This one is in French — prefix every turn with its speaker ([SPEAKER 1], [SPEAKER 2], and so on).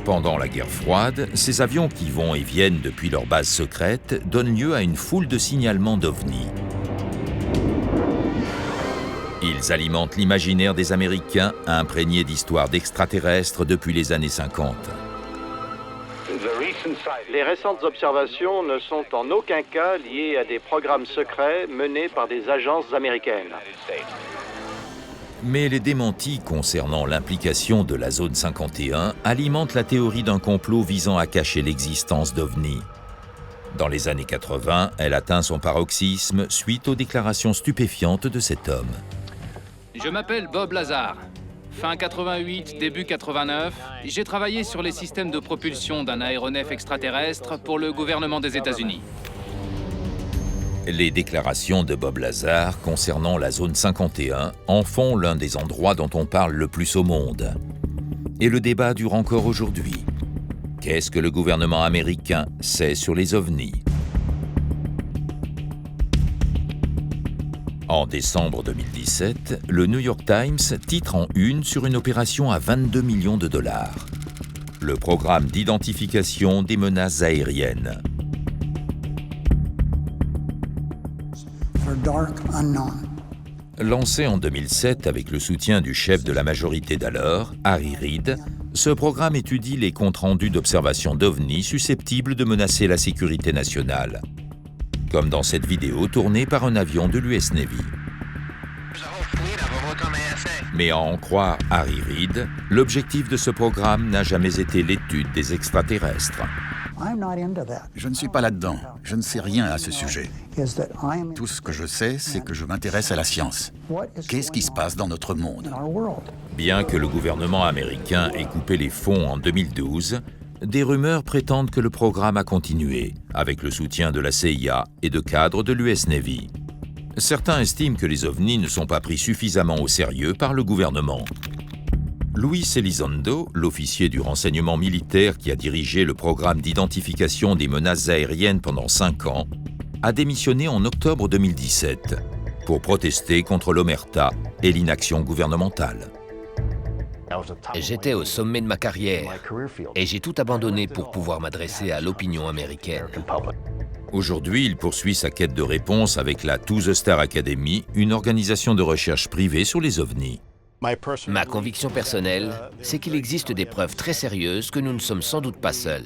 [SPEAKER 1] Pendant la guerre froide, ces avions qui vont et viennent depuis leur base secrète donnent lieu à une foule de signalements d'OVNI. Ils alimentent l'imaginaire des Américains, imprégné d'histoires d'extraterrestres depuis les années 50.
[SPEAKER 2] Les récentes observations ne sont en aucun cas liées à des programmes secrets menés par des agences américaines.
[SPEAKER 1] Mais les démentis concernant l'implication de la zone 51 alimentent la théorie d'un complot visant à cacher l'existence d'OVNI. Dans les années 80, elle atteint son paroxysme suite aux déclarations stupéfiantes de cet homme.
[SPEAKER 3] Je m'appelle Bob Lazar. Fin 88, début 89, j'ai travaillé sur les systèmes de propulsion d'un aéronef extraterrestre pour le gouvernement des États-Unis.
[SPEAKER 1] Les déclarations de Bob Lazar concernant la zone 51 en font l'un des endroits dont on parle le plus au monde. Et le débat dure encore aujourd'hui. Qu'est-ce que le gouvernement américain sait sur les ovnis ? En décembre 2017, le New York Times titre en une sur une opération à 22 millions de dollars. Le programme d'identification des menaces aériennes. Lancé en 2007 avec le soutien du chef de la majorité d'alors, Harry Reid, ce programme étudie les comptes rendus d'observations d'OVNI susceptibles de menacer la sécurité nationale. Comme dans cette vidéo tournée par un avion de l'US Navy. Mais à en croire Harry Reid, l'objectif de ce programme n'a jamais été l'étude des extraterrestres.
[SPEAKER 4] Je ne suis pas là-dedans. Je ne sais rien à ce sujet. Tout ce que je sais, c'est que je m'intéresse à la science. Qu'est-ce qui se passe dans notre monde ?
[SPEAKER 1] Bien que le gouvernement américain ait coupé les fonds en 2012, des rumeurs prétendent que le programme a continué, avec le soutien de la CIA et de cadres de l'US Navy. Certains estiment que les ovnis ne sont pas pris suffisamment au sérieux par le gouvernement. Luis Elizondo, l'officier du renseignement militaire qui a dirigé le programme d'identification des menaces aériennes pendant 5 ans, a démissionné en octobre 2017 pour protester contre l'omerta et l'inaction gouvernementale.
[SPEAKER 5] J'étais au sommet de ma carrière et j'ai tout abandonné pour pouvoir m'adresser à l'opinion américaine.
[SPEAKER 1] Aujourd'hui, il poursuit sa quête de réponse avec la To The Star Academy, une organisation de recherche privée sur les ovnis.
[SPEAKER 5] Ma conviction personnelle, c'est qu'il existe des preuves très sérieuses que nous ne sommes sans doute pas seuls.